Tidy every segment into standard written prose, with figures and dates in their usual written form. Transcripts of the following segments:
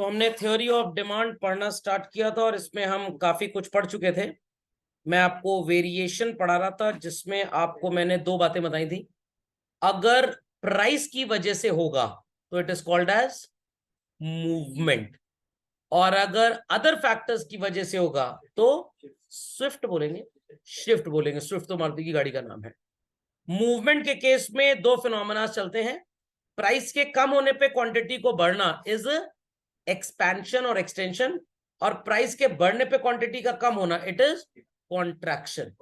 तो हमने theory of demand पढ़ना स्टार्ट किया था और इसमें हम काफी कुछ पढ़ चुके थे। मैं आपको वेरिएशन पढ़ा रहा था जिसमें आपको मैंने दो बातें बताई थी। अगर प्राइस की वजह से होगा तो it is called as movement, और अगर अदर फैक्टर्स की वजह से होगा तो स्विफ्ट बोलेंगे, शिफ्ट बोलेंगे। स्विफ्ट तो मारुति की गाड़ी का नाम है। मूवमेंट के केस में दो फिनोमेना चलते हैं। प्राइस के कम होने पे क्वांटिटी को बढ़ना इज एक्सपेंशन और एक्सटेंशन, और प्राइस के बढ़ने पे क्वांटिटी का कम होना it is contraction.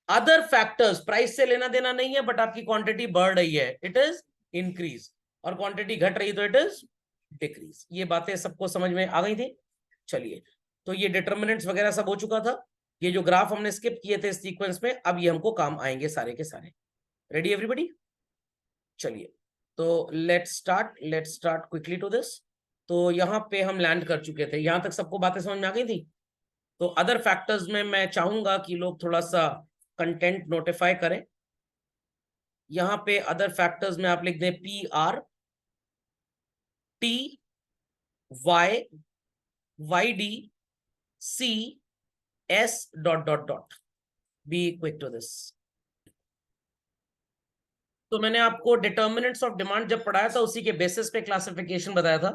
Other factors price से लेना देना नहीं है, बट आपकी क्वांटिटी बढ़ रही है इट इज इंक्रीज, और क्वांटिटी घट रही तो इट इज डिक्रीज। ये बातें सबको समझ में आ गई थी। चलिए, तो ये डिटर्मिनेंट्स वगैरह सब हो चुका था। ये जो ग्राफ हमने स्किप किए थे सीक्वेंस में, अब ये हमको काम आएंगे सारे के सारे। Ready everybody? चलिए, तो let's start quickly to this. तो यहाँ पे हम लैंड कर चुके थे। यहां तक सबको बातें समझ में आ गई थी? तो अदर फैक्टर्स में मैं चाहूंगा कि लोग थोड़ा सा कंटेंट नोटिफाई करें। यहां पे अदर फैक्टर्स में आप लिख दें PR, T, Y, YD, CS dot dot dot. Be quick to this. तो मैंने आपको डिटर्मिनेंट्स ऑफ डिमांड जब पढ़ाया था उसी के बेसिस पे क्लासिफिकेशन बताया था।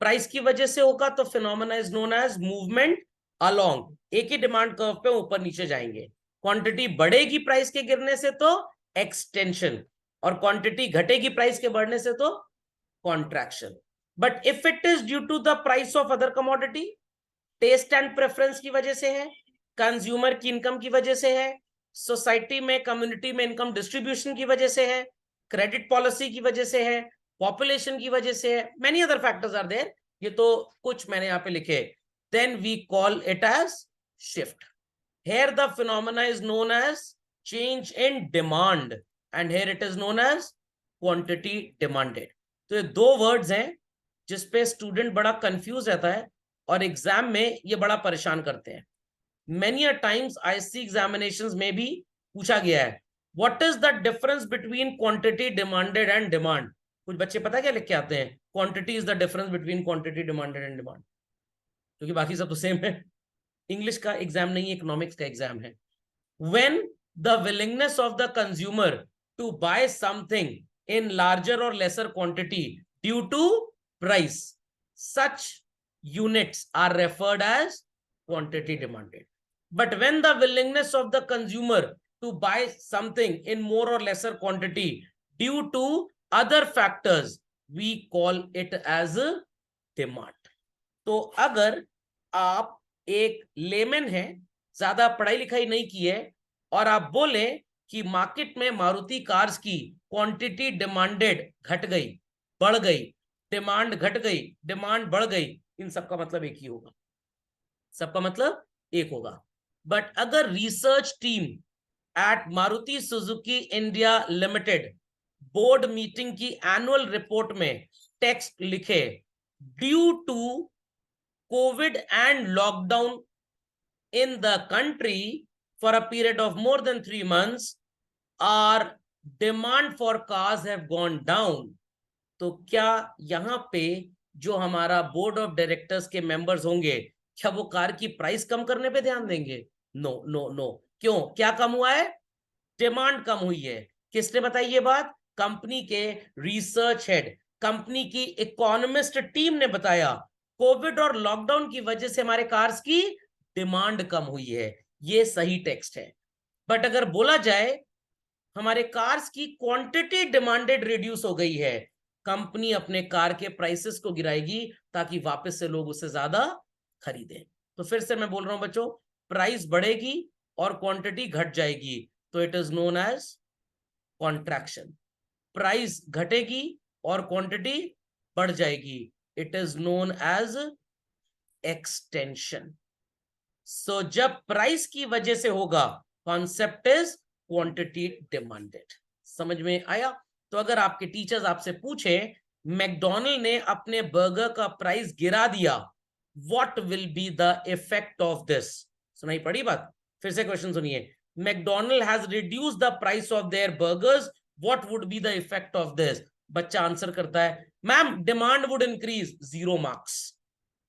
प्राइस की वजह से होगा तो phenomena is known as movement along, एक ही डिमांड कर्व पे ऊपर नीचे जाएंगे। क्वांटिटी बढ़ेगी प्राइस के गिरने से तो एक्सटेंशन, और क्वांटिटी घटेगी प्राइस के बढ़ने से तो contraction. But if it is due to the price of other commodity, taste and preference की वजह से है, कंज्यूमर की इनकम की वजह से है, सोसाइटी में कम्युनिटी में इनकम डिस्ट्रीब्यूशन की वजह से है, क्रेडिट पॉलिसी की वजह से है, पॉपुलेशन की वजह से है, many other factors are there. ये तो कुछ मैंने यहां पे लिखे। Then we call it as shift. Here the phenomena is known as change in demand, and here it is known as quantity demanded. तो ये दो वर्ड्स हैं जिसपे स्टूडेंट बड़ा कंफ्यूज रहता है और एग्जाम में ये बड़ा परेशान करते हैं। Many a times IC examinations में भी पूछा गया है, what is the difference between quantity demanded and demand? कुछ बच्चे पता क्या लिख के आते हैं, quantity is the difference between quantity demanded and demand, क्योंकि बाकी सब तो सेम है। इंग्लिश का एग्जाम नहीं, इकोनॉमिक्स का एग्जाम है। When the willingness of the consumer to buy something in larger or lesser quantity due to price, such units are referred as quantity demanded. But when the willingness of the consumer to buy something in more or lesser quantity due to other factors, we call it as demand. तो अगर आप एक lemon है, ज्यादा पढ़ाई लिखाई नहीं की है, और आप बोले कि मार्केट में मारुति कार्स की क्वांटिटी डिमांडेड घट गई, बढ़ गई, डिमांड घट गई, डिमांड बढ़ गई, इन सबका मतलब एक ही होगा, सबका मतलब एक होगा। बट अगर research team at Maruti Suzuki India limited board meeting की एनुअल रिपोर्ट में टेक्स्ट लिखे, due to COVID and lockdown in the country for a period of more than 3 months, our demand for cars have gone down, तो क्या यहां पे जो हमारा board of directors के मेंबर्स होंगे, क्या वो कार की प्राइस कम करने पे ध्यान देंगे? No no no. क्यों? क्या कम हुआ है? डिमांड कम हुई है। किसने बताई ये बात? कंपनी के रिसर्च हेड, कंपनी की इकोनॉमिस्ट टीम ने बताया, कोविड और लॉकडाउन की वजह से हमारे कार्स की डिमांड कम हुई है। ये सही टेक्स्ट है। बट अगर बोला जाए हमारे कार्स की क्वांटिटी डिमांडेड रिड्यूस हो गई है, कंपनी अपने कार के प्राइसेस को गिराएगी ताकि वापस से लोग उससे ज्यादा खरीदें। तो फिर से मैं बोल रहा हूं बच्चों, प्राइस बढ़ेगी और क्वांटिटी घट जाएगी तो it is known as contraction. Price घटेगी और क्वांटिटी बढ़ जाएगी, it is known as extension. So जब प्राइस की वजह से होगा, कॉन्सेप्ट इज क्वांटिटी डिमांडेड। समझ में आया? तो अगर आपके टीचर्स आपसे पूछे मैकडॉनल्ड ने अपने बर्गर का प्राइस गिरा दिया, what will be the effect of this? सुनाई पड़ी बात? फिर से क्वेश्चन सुनिए। McDonald has reduced the price of their burgers, what would be the effect of this? बच्चा आंसर करता है, ma'am demand would increase. 0 marks.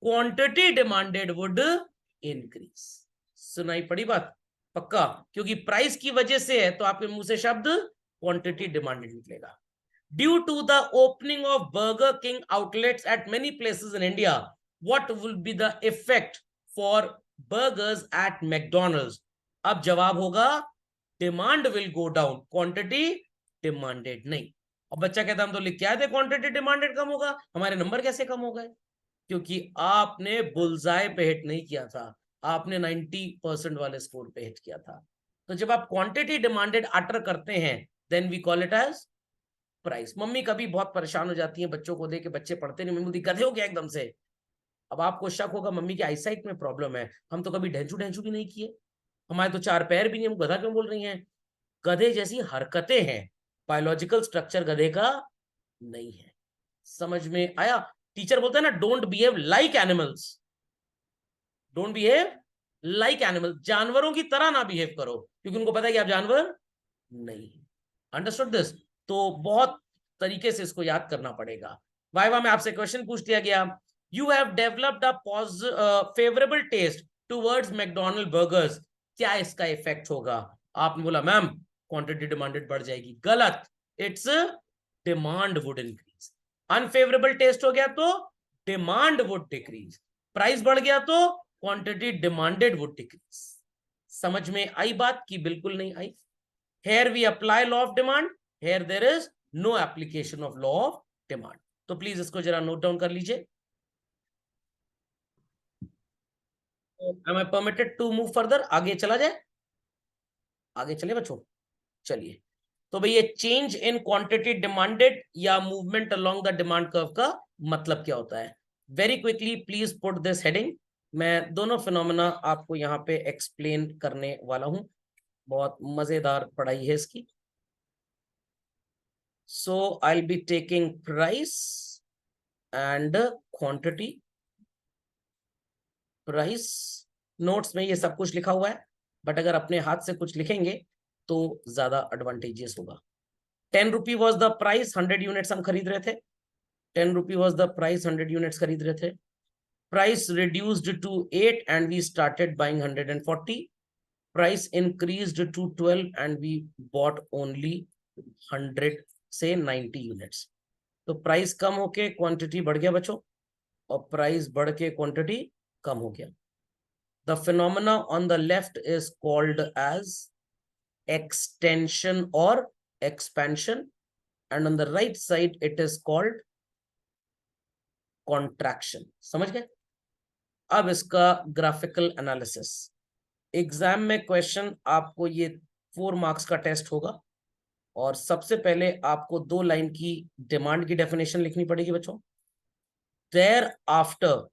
Quantity demanded would increase. सुनाई पड़ी बात? पक्का? क्योंकि प्राइस की वजह से है तो आपके मुंह से शब्द क्वांटिटी डिमांडेड निकलेगा। Due to the opening of Burger King outlets at many places in India, what will be the effect for burgers at McDonald's? अब जवाब होगा demand will go down, quantity demanded नहीं। अब बच्चा कहता हम तो लिख के आए थे क्वांटिटी डिमांडेड कम होगा, हमारे नंबर कैसे कम हो गए? क्योंकि आपने बुलजाए पे हिट नहीं किया था, आपने 90% वाले स्कोर पे हिट किया था। तो जब आप क्वांटिटी डिमांडेड अटर करते हैं then we call it as price. मम्मी कभी बहुत परेशान हो जाती है बच्चों को देख के, बच्चे पढ़ते नहीं, मम्मी बोलती गधे हो गया एकदम से। अब आपको शक होगा मम्मी की आईसाइट में प्रॉब्लम है, हम तो कभी ढेंचू ढेंचू भी नहीं किए, हमारे तो 4 पैर भी नहीं, हम गधा क्यों बोल रही हैं? गधे जैसी हरकतें हैं, बायोलॉजिकल स्ट्रक्चर गधे का नहीं है। समझ में आया? टीचर बोलते हैं ना don't behave like animals, don't behave like animal, जानवरों की तरह ना बिहेव करो, क्योंकि उनको पता है कि आप जानवर नहीं। Understood this? तो बहुत तरीके से इसको याद करना पड़ेगा। वाइवा में आपसे क्वेश्चन पूछ दिया गया, you have developed a favourable taste towards McDonald burgers, क्या इसका इफेक्ट होगा? आपने बोला मैम क्वांटिटी डिमांडेड बढ़ जाएगी। गलत, it's demand would increase. Unfavourable taste हो गया तो डिमांड वुड डिक्रीज, प्राइस बढ़ गया तो क्वांटिटी डिमांडेड वुड डिक्रीज। समझ में आई बात कि बिल्कुल नहीं आई? Here we apply law of demand, here there is no application of law of demand. तो प्लीज इसको जरा नोट डाउन कर लीजिए। Am I permitted to move further? आगे चला जाए, आगे चले बच्चों, चलिए। तो भैया चेंज इन क्वांटिटी डिमांडेड या movement along the demand curve का मतलब क्या होता है? Very quickly please put this heading. मैं दोनों फिनोमेना आपको यहाँ पे एक्सप्लेन करने वाला हूं, बहुत मजेदार पढ़ाई है इसकी। So I'll be taking price and quantity. Price notes में ये सब कुछ लिखा हुआ है, बट अगर अपने हाथ से कुछ लिखेंगे तो ज्यादा एडवांटेजियस होगा। 10 rupee was the price, 100 units हम खरीद रहे थे। 10 rupee was the price, 100 units खरीद रहे थे। Price reduced to 8 and we started buying 140। Price increased to 12 and we bought only 100 से 90 यूनिट्स। तो प्राइस कम होके क्वांटिटी बढ़ गया बच्चों, और प्राइस बढ़ के क्वांटिटी कम हो गया। The phenomena on the left is called as extension और expansion, and on the right side it is called contraction. समझ गए? अब इसका ग्राफिकल एनालिसिस। एग्जाम में क्वेश्चन आपको ये 4 मार्क्स का टेस्ट होगा, और सबसे पहले आपको 2 लाइन की डिमांड की डेफिनेशन लिखनी पड़ेगी बच्चों। देयर आफ्टर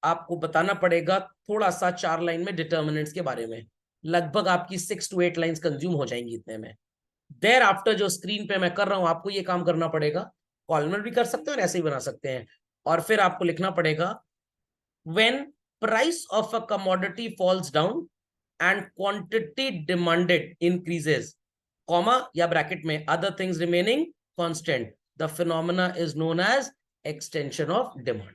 आपको बताना पड़ेगा थोड़ा सा 4 लाइन में डिटर्मिनेंट्स के बारे में, लगभग आपकी 6 to 8 लाइंस कंज्यूम हो जाएंगी इतने में। देयर आफ्टर जो स्क्रीन पे मैं कर रहा हूं आपको ये काम करना पड़ेगा, कॉलमर भी कर सकते हैं और ऐसे ही बना सकते हैं। और फिर आपको लिखना पड़ेगा when price of a commodity falls down and quantity demanded increases, comma या ब्रैकेट में other things remaining constant, the phenomena is known as extension of demand.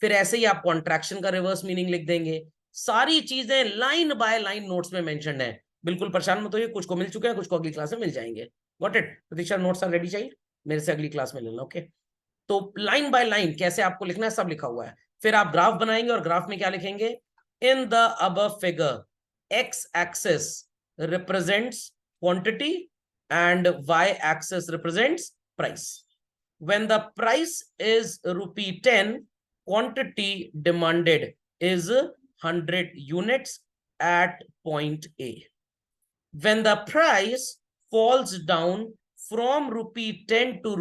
फिर ऐसे ही आप कॉन्ट्रैक्शन का रिवर्स मीनिंग लिख देंगे। सारी चीजें लाइन बाय लाइन नोट्स में मेंशन्ड है, बिल्कुल परेशान मत होइए, कुछ को मिल चुके हैं, कुछ को अगली क्लास में मिल जाएंगे। Got it? Pratiksha notes are ready, चाहिए मेरे से अगली क्लास में लेना। ओके, तो लाइन बाय लाइन कैसे आपको लिखना है सब लिखा हुआ है। फिर आप ग्राफ बनाएंगे और ग्राफ में क्या लिखेंगे? In the above figure x axis represents quantity and y-axis represents price. When the price is ₹10, quantity demanded is 100 units at point A. When the price falls down from ₹10 to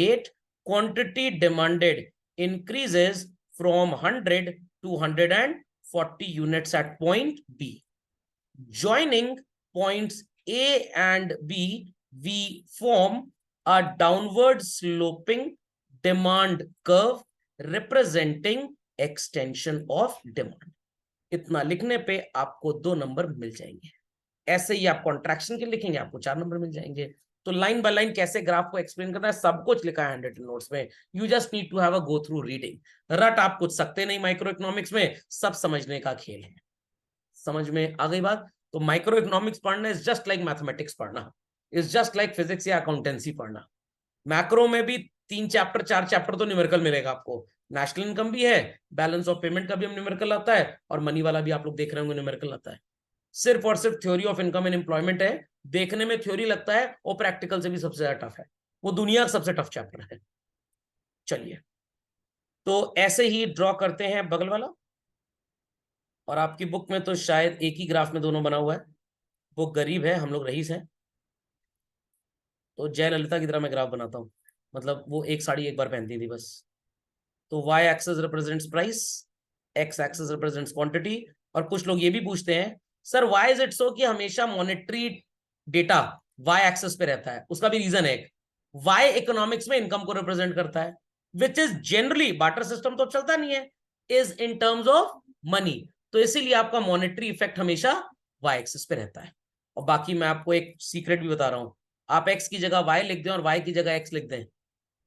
₹8, quantity demanded increases from 100 to 140 units at point B. Joining points A and B, we form a downward sloping demand curve representing extension of demand. इतना लिखने पे आपको 2 number मिल जाएंगे। ऐसे ही आप contraction के लिखेंगे आपको 4 नंबर मिल जाएंगे। तो लाइन बाय लाइन कैसे ग्राफ को एक्सप्लेन करना है सब कुछ लिखा है हैंड नोट्स में। You just need to have a go through reading. रट आप कुछ सकते नहीं माइक्रो इकोनॉमिक्स में, सब समझने का खेल है। समझ में आ गई बात? तो माइक्रो इकोनॉमिक्स पढ़ना इज जस्ट लाइक मैथमेटिक्स पढ़ना, इज जस्ट लाइक फिजिक्स या अकाउंटेंसी पढ़ना। मैक्रो में भी 3 चैप्टर 4 चैप्टर तो न्यूमेरिकल मिलेगा आपको। नेशनल इनकम भी है, बैलेंस ऑफ पेमेंट का भी हम न्यूमेरिकल आता है, और मनी वाला भी आप लोग देख रहे होंगे न्यूमेरिकल आता है। सिर्फ और सिर्फ theory of income and employment है, देखने में थ्योरी लगता है और प्रैक्टिकल से भी सबसे ज्यादा टफ है, वो दुनिया का सबसे टफ चैप्टर है। चलिए, तो ऐसे ही ड्रॉ करते हैं बगल वाला। और आपकी बुक में तो शायद एक ही ग्राफ में दोनों बना हुआ है। वो गरीब है, हम लोग रईस हैं, तो जयललिता की तरह मैं ग्राफ बनाता हूँ, मतलब वो एक साड़ी एक बार पहनती थी बस। तो Y axis represents price, X axis represents quantity. और कुछ लोग ये भी पूछते हैं sir why is it so कि हमेशा मॉनेटरी डेटा वाई एक्सेस पे रहता है? उसका भी रीजन है, वाई इकोनॉमिक्स में इनकम को रिप्रेजेंट करता है, which is generally barter system तो चलता नहीं है, is in terms of money. तो इसीलिए आपका मॉनेटरी इफेक्ट हमेशा वाई एक्सेस पे रहता है। और बाकी मैं आपको एक सीक्रेट भी बता रहा हूं, आप एक्स की जगह वाई लिख दें और वाई की जगह एक्स लिख दें,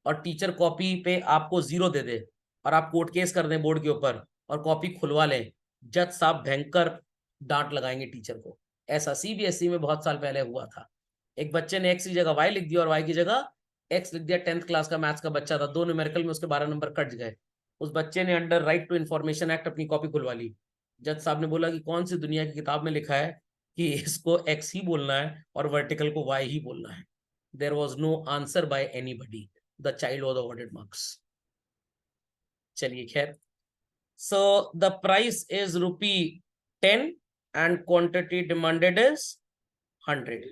और टीचर कॉपी पे आपको 0 दे दे, और आप कोर्ट केस कर दें बोर्ड के ऊपर और कॉपी खुलवा लें, जज साहब भयंकर डांट लगाएंगे टीचर को। ऐसा सीबीएसई में बहुत साल पहले हुआ था, एक बच्चे ने एक्स की जगह वाई लिख दिया और वाई की जगह एक्स लिख दिया। 10th क्लास का मैथ्स का बच्चा था, 2 न्यूमेरिकल में उसके 12 नंबर कट गए। उस बच्चे ने under right to information act अपनी कॉपी खुलवा ली। जज साहब ने बोला कि कौन सी दुनिया की किताब में लिखा है कि इसको एक्स ही बोलना है और वर्टिकल को वाई ही बोलना है। There was no answer by anybody, the child was awarded marks. चलिए खैर, so the price is ₹10 and quantity demanded is 100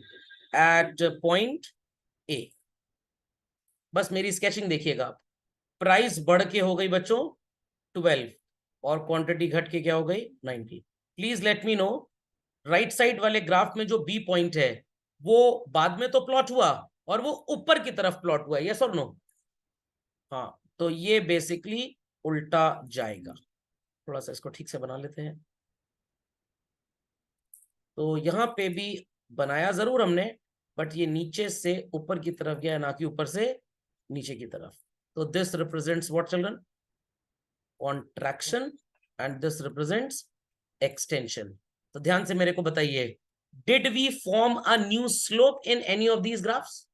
at point A। बस मेरी स्केचिंग देखिएगा आप, प्राइस बढ़ के हो गई बच्चों 12 और क्वांटिटी घट के क्या हो गई 90। Please let me know, right side वाले ग्राफ में जो बी पॉइंट है वो बाद में तो प्लॉट हुआ और वो ऊपर की तरफ प्लॉट हुआ, यस और नो? हाँ, तो ये बेसिकली उल्टा जाएगा। थोड़ा सा इसको ठीक से बना लेते हैं। तो यहाँ पे भी बनाया जरूर हमने, बट ये नीचे से ऊपर की तरफ गया, ना कि ऊपर से नीचे की तरफ। तो this represents what children? Contraction, and this represents extension. तो ध्यान से मेरे को बताइए, did we form a new slope in any of these graphs?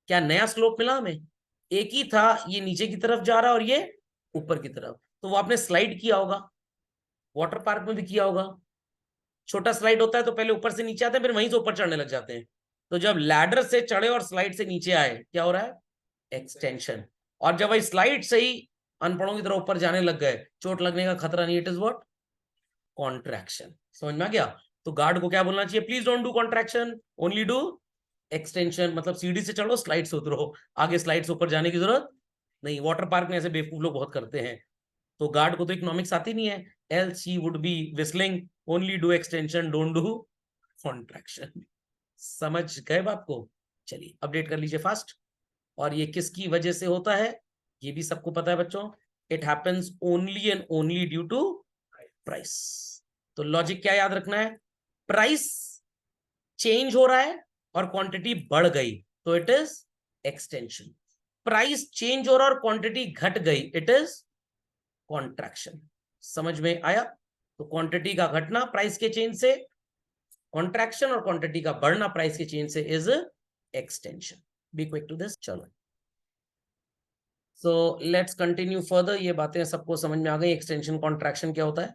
क्या नया स्लोप मिला हमें? एक ही था, ये नीचे की तरफ जा रहा है और ये ऊपर की तरफ। तो वो आपने स्लाइड किया होगा, वाटर पार्क में भी किया होगा। छोटा स्लाइड होता है तो पहले ऊपर से नीचे आते हैं, फिर वहीं से ऊपर चढ़ने लग जाते हैं। तो जब लैडर से चढ़े और स्लाइड से नीचे आए, क्या हो रहा है? एक्सटेंशन। और जब वही स्लाइड से ही अनपढ़ों की तरह ऊपर जाने लग गए, चोट लगने का खतरा नहीं, इट इज व्हाट? कॉन्ट्रैक्शन। समझ में आ गया? तो गार्ड को क्या बोलना चाहिए? Please don't do contraction, only do extension. मतलब सीढ़ी से चढ़ो, स्लाइड से उतरो, आगे स्लाइड से ऊपर जाने की जरूरत नहीं। वाटर पार्क में ऐसे बेवकूफ लोग बहुत करते हैं। तो गार्ड को तो इकोनॉमिक्स आती नहीं है, else he would be whistling only do extension don't do contraction. समझ गए बात को? चलिए अपडेट कर लीजिए फास्ट। और ये किसकी वजह से होता है ये भी सबको पता है बच्चों, it happens only and only due to price. तो लॉजिक क्या याद रखना है? प्राइस चेंज हो रहा है और क्वांटिटी बढ़ गई तो it is extension. Price change हो रहा है और क्वांटिटी घट गई, इट इज कॉन्ट्रैक्शन। समझ में आया? तो क्वांटिटी का घटना प्राइस के चेंज से कॉन्ट्रैक्शन, और क्वांटिटी का बढ़ना प्राइस के चेंज से is extension. Be quick to this. चलो, सो लेट्स कंटिन्यू फर्दर। ये बातें सबको समझ में आ गई, एक्सटेंशन कॉन्ट्रैक्शन क्या होता है।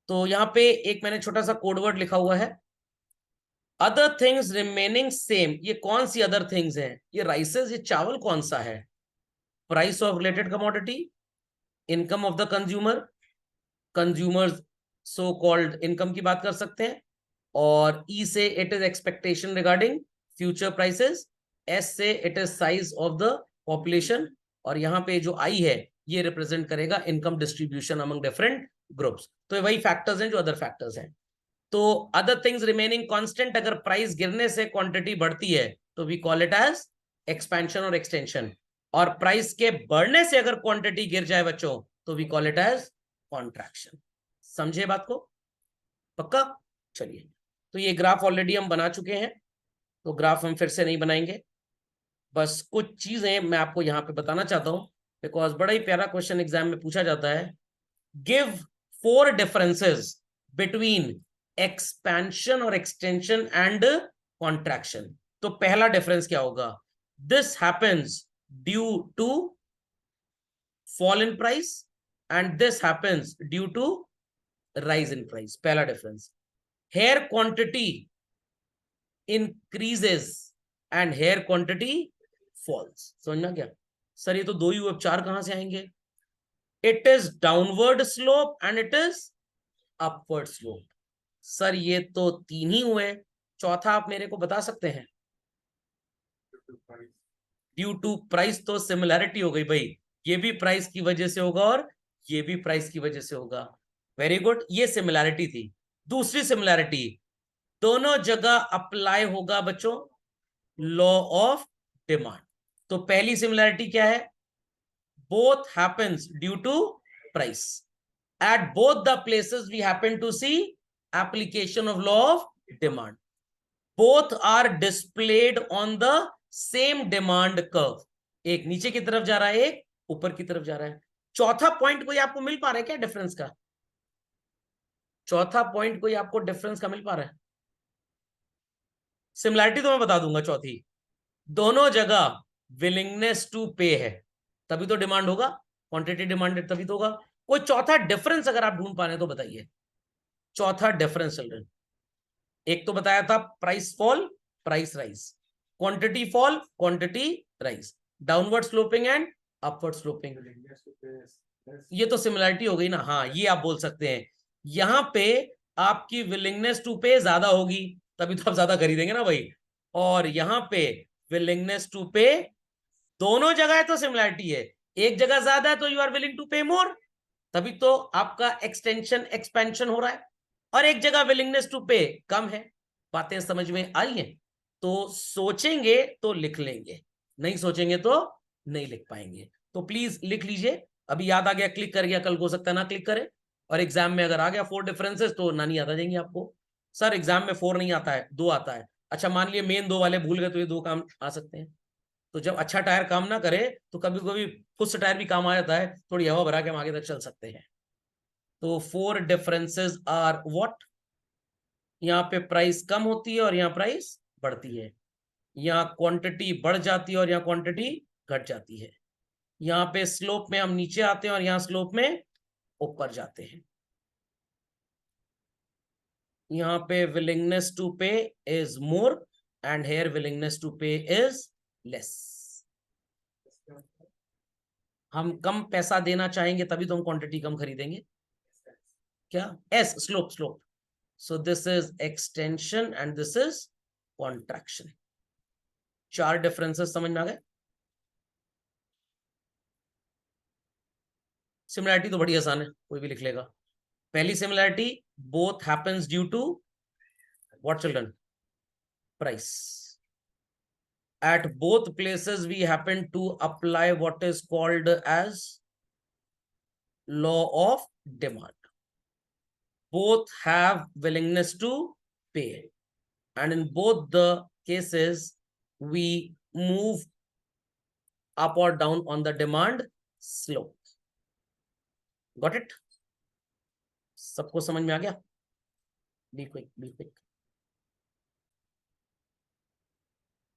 तो यहाँ पे एक मैंने छोटा सा कोडवर्ड लिखा हुआ है, अदर थिंग्स रिमेनिंग सेम। ये कौन सी अदर थिंग्स हैं? ये राइसेस, ये चावल कौन सा है? Price of related commodity, income of the consumer, consumers so called income की बात कर सकते हैं, और ई से it is expectation regarding future prices, S से it is size of the population, और यहाँ पे जो आई है ये रिप्रेजेंट करेगा income distribution among different groups. तो वही फैक्टर्स हैं जो अदर फैक्टर्स हैं। तो अदर थिंग्स रिमेनिंग कांस्टेंट, अगर प्राइस गिरने से क्वांटिटी बढ़ती है तो we call it as expansion और एक्सटेंशन, और प्राइस के बढ़ने से अगर क्वांटिटी गिर जाए बच्चों तो we call it as contraction. समझे बात को? पक्का? चलिए, तो ये ग्राफ ऑलरेडी हम बना चुके हैं, तो ग्राफ हम फिर से नहीं बनाएंगे। बस कुछ चीजें मैं आपको यहाँ पे बताना चाहता हूं, बिकॉज बड़ा ही प्यारा क्वेश्चन एग्जाम में पूछा जाता है। गिव 4 डिफरेंसेस बिटवीन एक्सपेंशन और एक्सटेंशन एंड कॉन्ट्रैक्शन। तो पहला डिफरेंस क्या होगा? This happens due to fall in price and this happens due to rise in price. पहला difference. Here quantity increases and here quantity falls. समझना क्या sir? ये तो दो ही हुए, 4 कहां से आएंगे? It is downward slope and it is upward slope. Sir ये तो 3 ही हुए, चौथा आप मेरे को बता सकते हैं? ड्यू टू प्राइस तो सिमिलैरिटी हो गई भाई, ये भी प्राइस की वजह से होगा और ये भी प्राइस की वजह से होगा। वेरी गुड, ये सिमिलैरिटी थी। दूसरी सिमिलैरिटी, दोनों जगह अप्लाई होगा बच्चों लॉ ऑफ डिमांड। तो पहली सिमिलैरिटी क्या है? both happens due to price. At both the places we happen to see application of law of demand. Both are displayed on the same demand curve. एक नीचे की तरफ जा रहा है, एक ऊपर की तरफ जा रहा है। चौथा पॉइंट कोई आपको मिल पा रहा है क्या डिफरेंस का? चौथा पॉइंट कोई आपको डिफरेंस का मिल पा रहा है? सिमिलैरिटी तो मैं बता दूंगा चौथी, दोनों जगह विलिंगनेस टू पे है, तभी तो डिमांड होगा, क्वांटिटी डिमांडेड तभी तो होगा। कोई चौथा डिफरेंस अगर आप ढूंढ पा रहे हैं तो बताइए। चौथा डिफरेंस चिल्ड्रन, एक तो बताया था price fall price rise, quantity fall quantity rise, downward sloping and upward sloping. ये तो सिमिलरिटी हो गई ना। हाँ ये आप बोल सकते हैं, यहां पे आपकी विलिंगनेस टू पे ज्यादा होगी तभी तो आप ज्यादा खरीदेंगे ना भाई, और यहां पे विलिंगनेस टू पे, दोनों जगह तो सिमिलरिटी है, एक जगह ज्यादा है तो यू आर विलिंग टू पे मोर, तभी तो आपका एक्सटेंशन एक्सपेंशन हो रहा है, और एक जगह विलिंगनेस टू पे कम है। बातें समझ में आई हैं? तो सोचेंगे तो लिख लेंगे, नहीं सोचेंगे तो नहीं लिख पाएंगे। तो प्लीज लिख लीजिए, अभी याद आ गया क्लिक कर गया, कल हो सकता है ना क्लिक करे, और एग्जाम में अगर आ गया 4 डिफरेंसेस तो ना नहीं याद आ जाएंगे आपको। सर एग्जाम में 4 नहीं आता है, 2 आता है। अच्छा मान लिए मेन 2 वाले भूल गए तो ये 2 काम आ सकते हैं। तो जब अच्छा टायर काम ना करे तो कभी कभी फुस टायर भी काम आ जाता है, थोड़ी हवा भरा के हम आगे तक चल सकते हैं। तो 4 डिफरेंसेस आर व्हाट? यहाँ पे प्राइस कम होती है और यहाँ प्राइस बढ़ती है, यहाँ क्वांटिटी बढ़ जाती है और यहाँ क्वांटिटी घट जाती है, यहाँ पे स्लोप में हम नीचे आते हैं और यहाँ स्लोप में ऊपर जाते हैं, यहाँ पे willingness to pay is more and here willingness to pay is less. हम कम पैसा देना चाहेंगे तभी तो हम क्वांटिटी कम खरीदेंगे। क्या? S, slope slope. So this is extension and this is contraction. 4 differences समझ में आ गए? सिमिलरिटी तो बड़ी आसान है, कोई भी लिख लेगा। पहली similarity, both happens due to what children? Price. At both places we happen to apply what is called as law of demand. Both have willingness to pay, and in both the cases we move up or down on the demand slope. Got it? सबको समझ में आ गया? Be quick, be quick.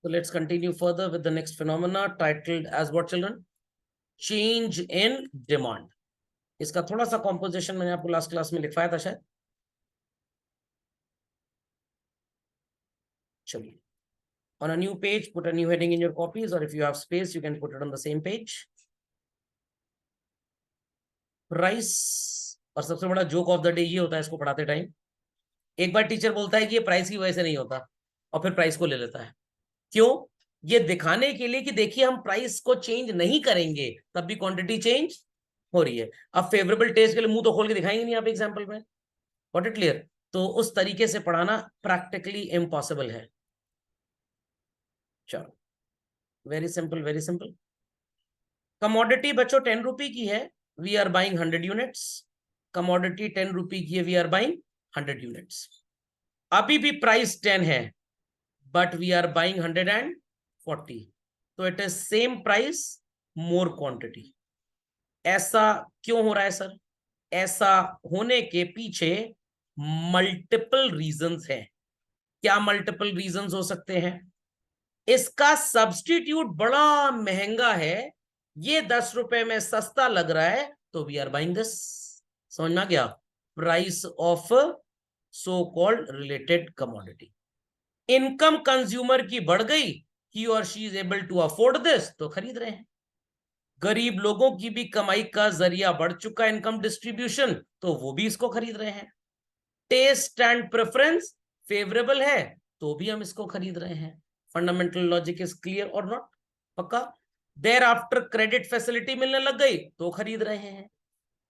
So let's continue further with the next phenomena titled as what children? Change in demand. इसका थोड़ा सा composition मैंने आपको last class में लिखवाया था शायद। चलिए, on a new page put a new heading in your copies, or if you have space you can put it on the same page. Price, और सबसे बड़ा जोक ऑफ द डे ये होता है इसको पढ़ाते टाइम, एक बार टीचर बोलता है कि ये प्राइस की वजह से नहीं होता और फिर प्राइस को ले लेता है। क्यों? ये दिखाने के लिए कि देखिए हम प्राइस को चेंज नहीं करेंगे तब भी क्वांटिटी चेंज हो रही है। अब फेवरेबल टेस्ट के लिए मुंह तो खोल के दिखाएंगे नहीं आप एग्जाम्पल में। What it clear? तो उस तरीके से पढ़ाना प्रैक्टिकली इम्पॉसिबल है। चलो, very simple very simple. Commodity बच्चों 10 रुपए की है, we are buying 100 units. Commodity 10 रुपए की है, वी आर बाइंग 100 यूनिट्स। अभी भी प्राइस 10 है बट वी आर बाइंग 140। तो it is same price more quantity. ऐसा क्यों हो रहा है सर? ऐसा होने के पीछे मल्टीपल रीजंस हैं। क्या मल्टीपल रीजंस हो सकते हैं? इसका सब्स्टिट्यूट बड़ा महंगा है, ये 10 रुपए में सस्ता लग रहा है, तो वी आर बाइंग दिस। समझना क्या? Price of so called related commodity. Income consumer की बढ़ गई, ही और she is able to afford this, तो खरीद रहे हैं। गरीब लोगों की भी कमाई का जरिया बढ़ चुका है, इनकम डिस्ट्रीब्यूशन, तो वो भी इसको खरीद रहे हैं। टेस्ट एंड प्रेफरेंस फेवरेबल है, तो भी हम इसको खरीद रहे हैं। फंडामेंटल लॉजिक इज क्लियर और नॉट? पक्का? देर आफ्टर क्रेडिट फैसिलिटी मिलने लग गई, तो खरीद रहे हैं।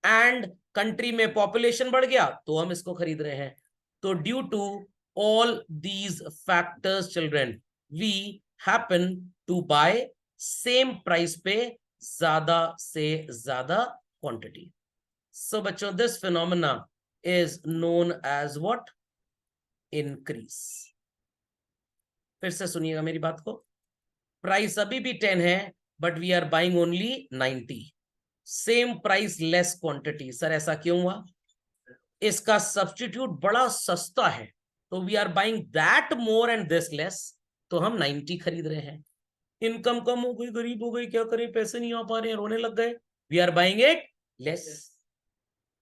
एंड कंट्री में पॉपुलेशन बढ़ गया, तो हम इसको खरीद रहे हैं। तो due to all these factors children, we happen to buy same price पे ज्यादा से ज्यादा क्वांटिटी। सो बच्चों, this phenomena is known as what? Increase। फिर से सुनिएगा मेरी बात को। प्राइस अभी भी 10 है, but we are buying only 90। Same price less quantity. Sir ऐसा क्यों हुआ? इसका सब्स्टिट्यूट बड़ा सस्ता है, तो we are buying that more and this less, तो हम 90 खरीद रहे हैं। इनकम कम हो गई, गरीब हो गई, क्या करें, पैसे नहीं आ पा रहे हैं, रोने लग गए, we are buying it less.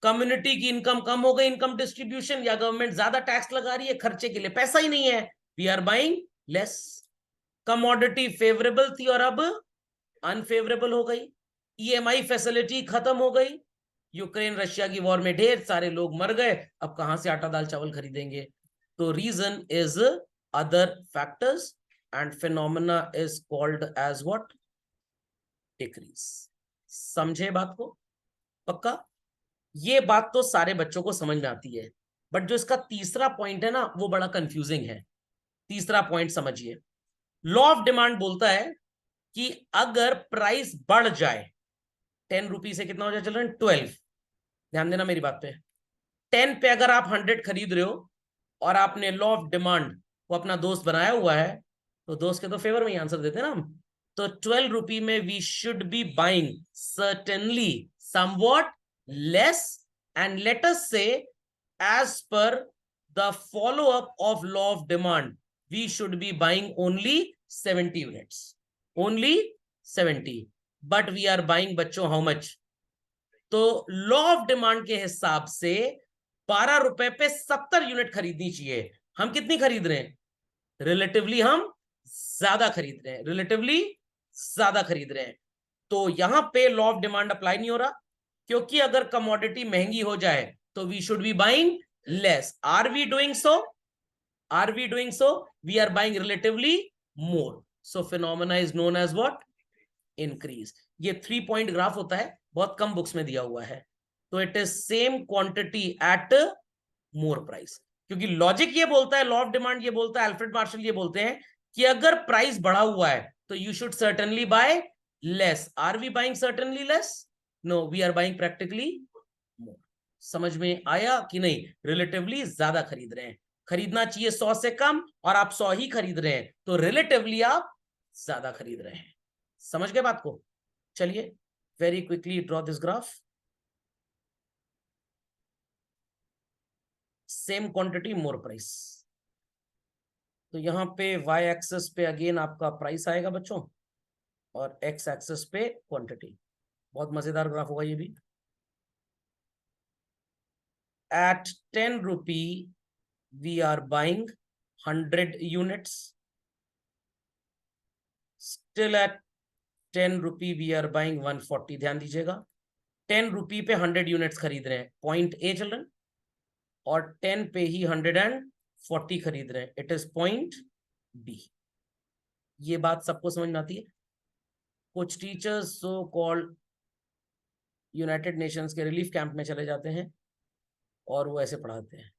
Community की इनकम कम हो गई, इनकम डिस्ट्रीब्यूशन, या गवर्नमेंट ज्यादा टैक्स लगा रही है, खर्चे के लिए पैसा ही नहीं है, we are buying less. Commodity favourable थी और अब अनफेवरेबल हो गई। ईएमआई फैसिलिटी खत्म हो गई, यूक्रेन रशिया की वॉर में ढेर सारे लोग मर गए, अब कहां से आटा दाल चावल खरीदेंगे? तो reason is other factors and phenomena is called as what? Decrease. समझे बात को? पक्का? ये बात तो सारे बच्चों को समझ में आती है, बट जो इसका तीसरा पॉइंट है ना, वो बड़ा कंफ्यूजिंग है। तीसरा पॉइंट समझिए। लॉ ऑफ डिमांड बोलता है कि अगर प्राइस बढ़ जाए, 10 रुपीज से कितना हो जाए चिल्ड्रन? 12। ध्यान देना मेरी बात पे। 10 पे अगर आप 100 खरीद रहे हो और आपने लॉ ऑफ डिमांड को अपना दोस्त बनाया हुआ है, तो दोस्त के तो फेवर में ही आंसर देते हैं ना हम। तो 12 रुपी में we should be buying certainly somewhat less, and let us say as per the follow up of law of demand, we should be buying only 70 units, only 70, but we are buying बच्चों how much? तो law of demand के हिसाब से 12 रुपए पे 70 unit खरीदनी चाहिए। हम कितनी खरीद रहे हैं? रिलेटिवली हम ज्यादा खरीद रहे हैं, रिलेटिवली ज्यादा खरीद रहे हैं। तो यहां पे लॉ ऑफ डिमांड अप्लाई नहीं हो रहा, क्योंकि अगर कमोडिटी महंगी हो जाए तो we should be buying less. Are we doing so? Are we doing so? We are buying relatively more. So phenomena is known as what? Increase. ये 3 पॉइंट ग्राफ होता है, बहुत कम बुक्स में दिया हुआ है। तो it is same quantity eight more price, क्योंकि लॉजिक ये बोलता है, लॉ ऑफ डिमांड ये बोलता है, अल्फ्रेड मार्शल ये बोलते हैं कि अगर प्राइस बढ़ा हुआ है तो you should certainly buy less. Are we buying certainly less? No, we are buying practically more. समझ में आया कि नहीं? रिलेटिवली ज्यादा खरीद रहे हैं। खरीदना चाहिए 100 से कम, और आप 100 ही खरीद रहे हैं, तो रिलेटिवली आप ज्यादा खरीद रहे हैं। समझ गए बात को? चलिए very quickly draw this graph. Same quantity more price. तो यहां पे y एक्सेस पे अगेन आपका प्राइस आएगा बच्चों, और x एक्सेस पे क्वांटिटी। बहुत मजेदार ग्राफ होगा ये भी। At 10 rupee we are buying 100 units. Still at 10 rupee we are buying 140। ध्यान दीजिएगा, 10 रुपी पे 100 यूनिट्स खरीद रहे हैं, पॉइंट ए चिल्ड्रन, और 10 पे ही 140 खरीद रहे हैं, इट इज पॉइंट बी। ये बात सबको समझ में आती है? कुछ teachers so called United Nations के रिलीफ कैंप में चले जाते हैं और वो ऐसे पढ़ाते हैं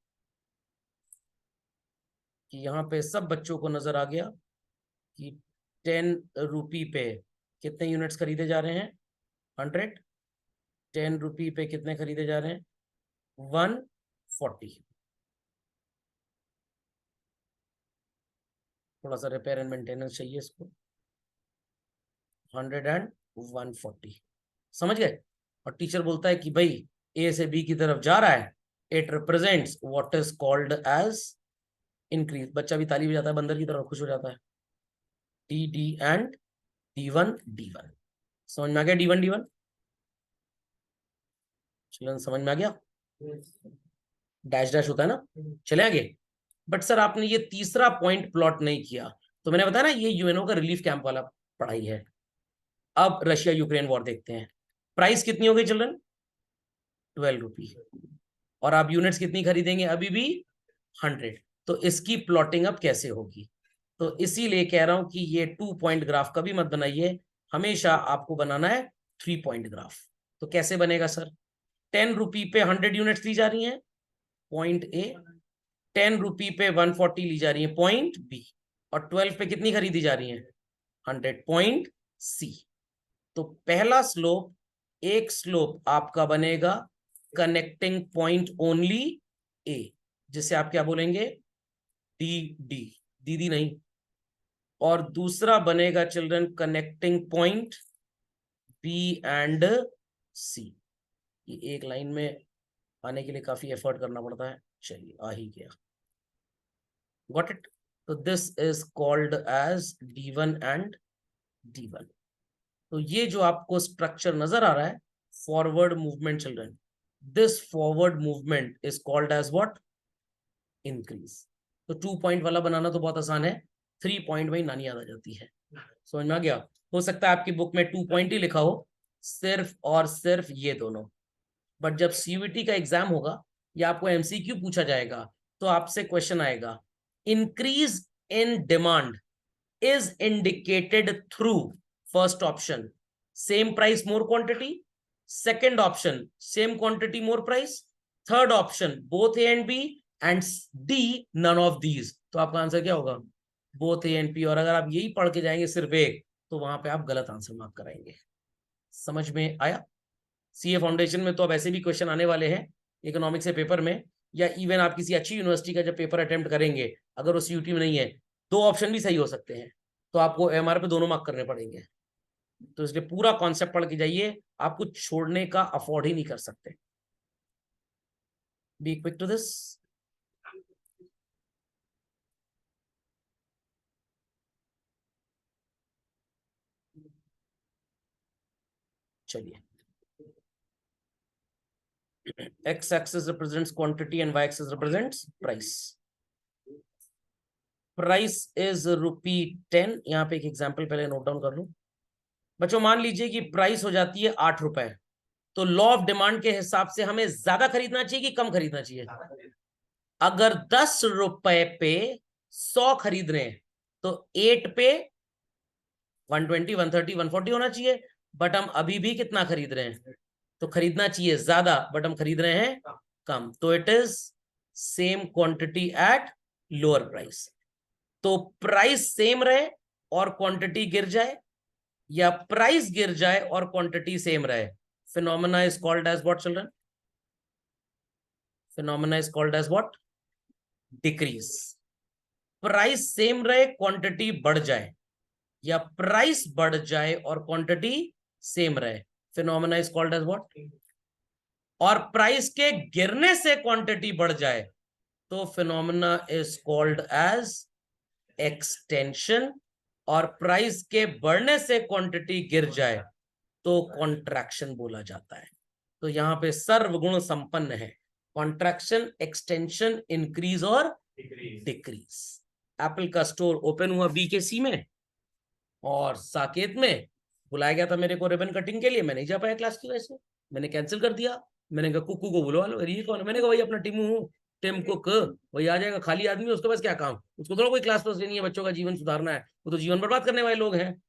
कि यहाँ पे सब बच्चों को नजर आ गया कि 10 रुपी पे कितने यूनिट्स खरीदे जा रहे हैं? 100। 10 रुपी पे कितने खरीदे जा रहे हैं? 140। थोड़ा सा रिपेयर एंड मेंटेनेंस चाहिए इसको। 100 एंड 140, समझ गए। और टीचर बोलता है कि भाई ए से बी की तरफ जा रहा है, it represents what is called as increase. बच्चा भी ताली बजाता है, बंदर की तरह खुश हो जाता है। D D and D1 D1, समझ में आ गया? D1 D1 चलन समझ में आ गया? डैश डैश होता है ना। चले आगे। बट सर आपने ये तीसरा पॉइंट प्लॉट नहीं किया, तो मैंने बताया ना ये यूएनओ का रिलीफ कैंप वाला पढ़ाई है। अब रशिया यूक्रेन वॉर देखते हैं। प्राइस कितनी हो गई चिल्ड्रन? 12 रुपी। और आप यूनिट्स कितनी खरीदेंगे? अभी भी 100। तो इसकी प्लॉटिंग अब कैसे होगी? तो इसीलिए कह रहा हूं कि ये 2 पॉइंट ग्राफ कभी मत बनाइए, हमेशा आपको बनाना है 3 पॉइंट ग्राफ। तो कैसे बनेगा सर? 10 रुपी पे 100 यूनिट्स ली जा रही हैं, पॉइंट ए। 10 रुपी पे 140 ली जा रही है, पॉइंट बी। और 12 पे कितनी खरीदी जा रही है? 100, पॉइंट सी। तो पहला स्लोप, एक स्लोप आपका बनेगा कनेक्टिंग पॉइंट ओनली ए, जिसे आप क्या बोलेंगे? डी डी, दीदी नहीं। और दूसरा बनेगा children connecting point B and C. ये एक लाइन में आने के लिए काफी एफर्ट करना पड़ता है, चलिए आ ही गया। Got it? तो this is called as D1 and D1। तो ये जो आपको स्ट्रक्चर नजर आ रहा है, forward movement children, this forward movement is called as what? Increase. तो 2 पॉइंट वाला बनाना तो बहुत आसान है, 3 पॉइंट में नानी याद आ जाती है। समझ में आ गया? हो सकता है आपकी बुक में 2 पॉइंट ही लिखा हो, सिर्फ और सिर्फ ये दोनों। बट जब सीयूईटी का एग्जाम होगा या आपको एमसीक्यू पूछा जाएगा, तो आपसे क्वेश्चन आएगा, increase in demand is indicated through first option same price more quantity, second option same quantity more price, third option both A and B, and D none of these. तो आपका answer क्या होगा? Both A and B. और अगर आप यही पढ़ के जाएंगे सिर्फ एक, तो वहां पे आप गलत आंसर मार्क कराएंगे। समझ में आया? सीए फाउंडेशन में तो अब ऐसे भी क्वेश्चन आने वाले हैं इकोनॉमिक्स के पेपर में, या इवन आप किसी अच्छी यूनिवर्सिटी का जब पेपर अटेम्प्ट करेंगे, अगर वो सीयूटी में नहीं है, 2 ऑप्शन भी सही हो सकते हैं, तो आपको एमआर पे दोनों मार्क करने पड़ेंगे। तो इसलिए पूरा कॉन्सेप्ट पढ़ के जाइए, आप कुछ छोड़ने का अफोर्ड ही नहीं कर सकते। Be quick to this. चलिए, X axis represents quantity and Y axis represents price. Price is ₹10। यहाँ पे एक एग्जाम्पल पहले नोट डाउन कर लूं बच्चों। मान लीजिए कि प्राइस हो जाती है 8 रुपए, तो लॉ ऑफ डिमांड के हिसाब से हमें ज्यादा खरीदना चाहिए कि कम खरीदना चाहिए? अगर 10 रुपए पे 100 खरीद रहे हैं, तो 8 पे 120, 130, 140 होना चाहिए। बट हम अभी भी कितना खरीद रहे हैं? तो खरीदना चाहिए ज्यादा, बट हम खरीद रहे हैं कम। तो it is same quantity at lower price. तो प्राइस सेम रहे और क्वांटिटी गिर जाए, या प्राइस गिर जाए और क्वांटिटी सेम रहे, phenomena is called as what children? Phenomena is called as what? Decrease. Price same रहे, क्वांटिटी बढ़ जाए, या प्राइस बढ़ जाए और क्वांटिटी सेम रहे, phenomena is called as what? और प्राइस के गिरने से क्वांटिटी बढ़ जाए, तो phenomena is called as extension. और प्राइस के बढ़ने से क्वांटिटी गिर जाए तो कॉन्ट्रैक्शन बोला जाता है। तो यहां पे सर्वगुण संपन्न है, कॉन्ट्रैक्शन, एक्सटेंशन, इंक्रीज और डिक्रीज। एप्पल का स्टोर ओपन हुआ BKC में, और साकेत में बुलाया गया था मेरे को रिबन कटिंग के लिए। मैं नहीं जा पाया क्लास की वजह से, मैंने कैंसिल कर दिया। मैंने कहा कुकू को बुलवा लो। अरे ये कौन है? मैंने कहा भाई अपना टिमू हूँ, टिम कुक। वही आ जाएगा, खाली आदमी, उसके पास क्या काम? उसको थोड़ा कोई क्लास क्लास लेनी है, बच्चों का जीवन सुधारना है, वो तो जीवन बर्बाद करने वाले लोग हैं।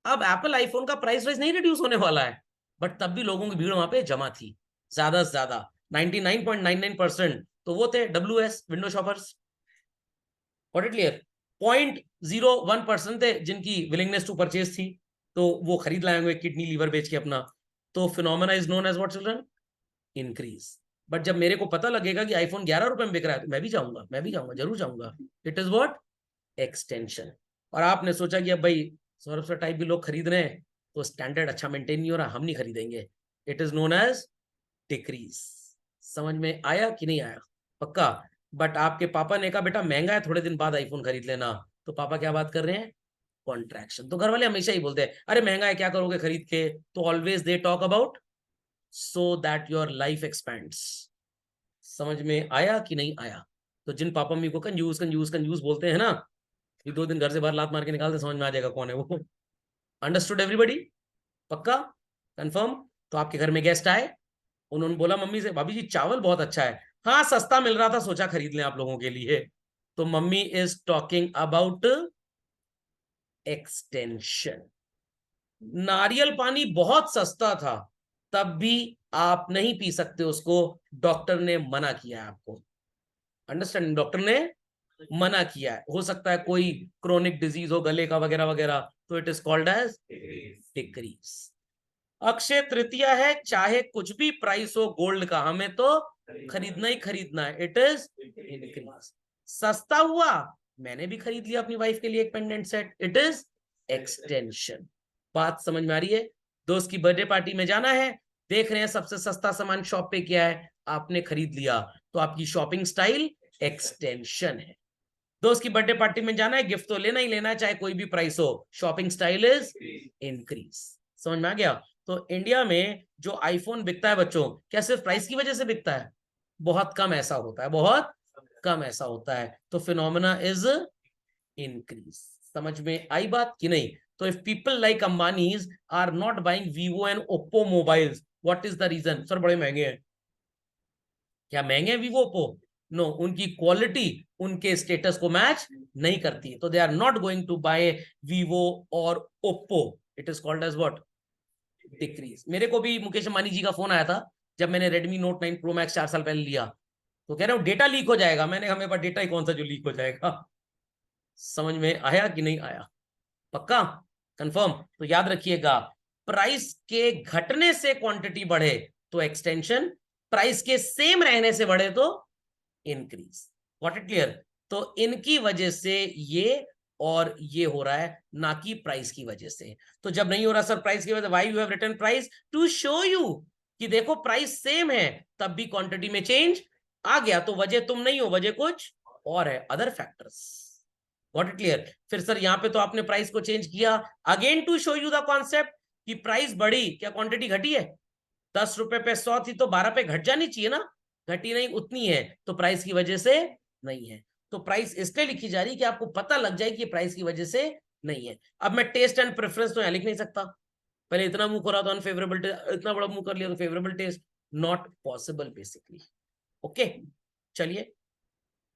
अब एप्पल आईफोन का प्राइस वाइस नहीं रिड्यूस होने वाला है, बट तब भी लोगों की भीड़ वहां पे जमा थी, ज्यादा से ज्यादा 99.99%। तो वो थे WS window shoppers. What it clear? 0.01% थे जिनकी विलिंगनेस टू परचेज थी, तो वो खरीद लाए होंगे किडनी लीवर बेच के अपना। तो phenomena is known as what children? Increase. But जब मेरे को पता लगेगा कि आईफोन 11 रुपए में बिक रहा है, तो मैं भी जाऊंगा, मैं भी जाऊंगा, जरूर जाऊंगा। It is what? एक्सटेंशन। और आपने सोचा कि अब भाई सौरभ सर टाइप भी लोग खरीद रहे हैं, तो स्टैंडर्ड अच्छा मेंटेन नहीं हो रहा, हम नहीं खरीदेंगे, it is known as decrease. समझ में आया कि नहीं आया? पक्का? बट आपके पापा ने कहा बेटा महंगा है, थोड़े दिन बाद आईफोन खरीद लेना, तो पापा क्या बात कर रहे हैं? कॉन्ट्रैक्शन। तो घर वाले हमेशा ही बोलते हैं अरे महंगा है क्या करोगे खरीद के, तो always they talk about so that your life expends. समझ में आया कि नहीं आया? तो जिन पापा मम्मी को कंजूस कंजूस कंजूस बोलते हैं ना, ये 2 दिन घर से बाहर लात मार के निकालते, समझ में आ जाएगा कौन है वो। Understood everybody? पक्का? कंफर्म? तो आपके घर में गेस्ट आए, उन्होंने बोला मम्मी से भाभी जी चावल बहुत अच्छा है, हाँ सस्ता मिल रहा था सोचा खरीद लें आप लोगों के लिए। तो mummy is talking about extension. नारियल पानी बहुत सस्ता था, तब भी आप नहीं पी सकते उसको, डॉक्टर ने मना किया है आपको। अंडरस्टैंडिंग? डॉक्टर ने मना किया है, हो सकता है कोई क्रोनिक डिजीज हो गले का वगैरह वगैरह, तो it is called as decrease. Akshaya Tritiya है, चाहे कुछ भी प्राइस हो गोल्ड का, हमें तो खरीदना ही खरीदना है, इट इज इंक्रीज। सस्ता हुआ, मैंने भी खरीद लिया अपनी वाइफ के लिए एक pendant set, it is extension. बात समझ में आ रही है? दोस्त की बर्थडे पार्टी में जाना है, देख रहे हैं सबसे सस्ता सामान शॉप पे क्या है, आपने खरीद लिया, तो आपकी शॉपिंग स्टाइल एक्सटेंशन है। दोस्त की बर्थडे पार्टी में जाना है, गिफ्ट तो लेना ही लेना है चाहे कोई भी प्राइस हो, शॉपिंग स्टाइल इज इंक्रीज। समझ में आ गया? तो इंडिया में जो आईफोन बिकता है बच्चों, क्या सिर्फ प्राइस की वजह से बिकता है? बहुत कम ऐसा होता है, बहुत कम ऐसा होता है। तो फिनोमेना इज इंक्रीज। समझ में आई बात कि नहीं? तो if people like Ambanis are not buying Vivo and Oppo mobiles, what is the reason? Sir बड़े महंगे हैं। क्या महंगे हैं वीवो ओप्पो? नो, उनकी क्वालिटी उनके स्टेटस को मैच नहीं करती, तो they are not going to buy Vivo और Oppo. It is called as what? Decrease. मेरे को भी मुकेश अंबानी जी का फोन आया था जब मैंने Redmi Note 9 Pro Max 4 साल पहले लिया, तो कह रहे हो डेटा लीक हो जाएगा, मैंने कहा मेरे पास डेटा ही कौन सा जो लीक हो जाएगा। समझ में आया कि नहीं आया? पक्का? कंफर्म? तो याद रखिएगा, प्राइस के घटने से क्वांटिटी बढ़े तो एक्सटेंशन, प्राइस के सेम रहने से बढ़े तो इंक्रीज। What it clear? तो इनकी वजह से ये और ये हो रहा है, ना कि प्राइस की वजह से। तो जब नहीं हो रहा सर प्राइस की वजह, why you have written price? To show you कि देखो प्राइस सेम है, तब भी क्वांटिटी में चेंज आ गया, तो वजह तुम नहीं हो, वजह कुछ और है, other factors. What it clear? फिर सर यहां पे तो आपने प्राइस को चेंज किया, again to show you the concept कि प्राइस बढ़ी, क्या क्वांटिटी घटी है? 10 रुपए पे 100 थी तो 12 पे घट जानी चाहिए ना, घटी नहीं, उतनी है, तो प्राइस की वजह से नहीं है। तो प्राइस इसलिए लिखी जा रही है कि आपको पता लग जाए कि प्राइस की वजह से नहीं है। अब मैं टेस्ट एंड प्रेफरेंस तो यहां लिख नहीं सकता, पहले इतना मुंह करा तो अनफेवरेबल, इतना बड़ा मुंह कर लिया तो favourable taste, not possible basically. Okay, चलिए।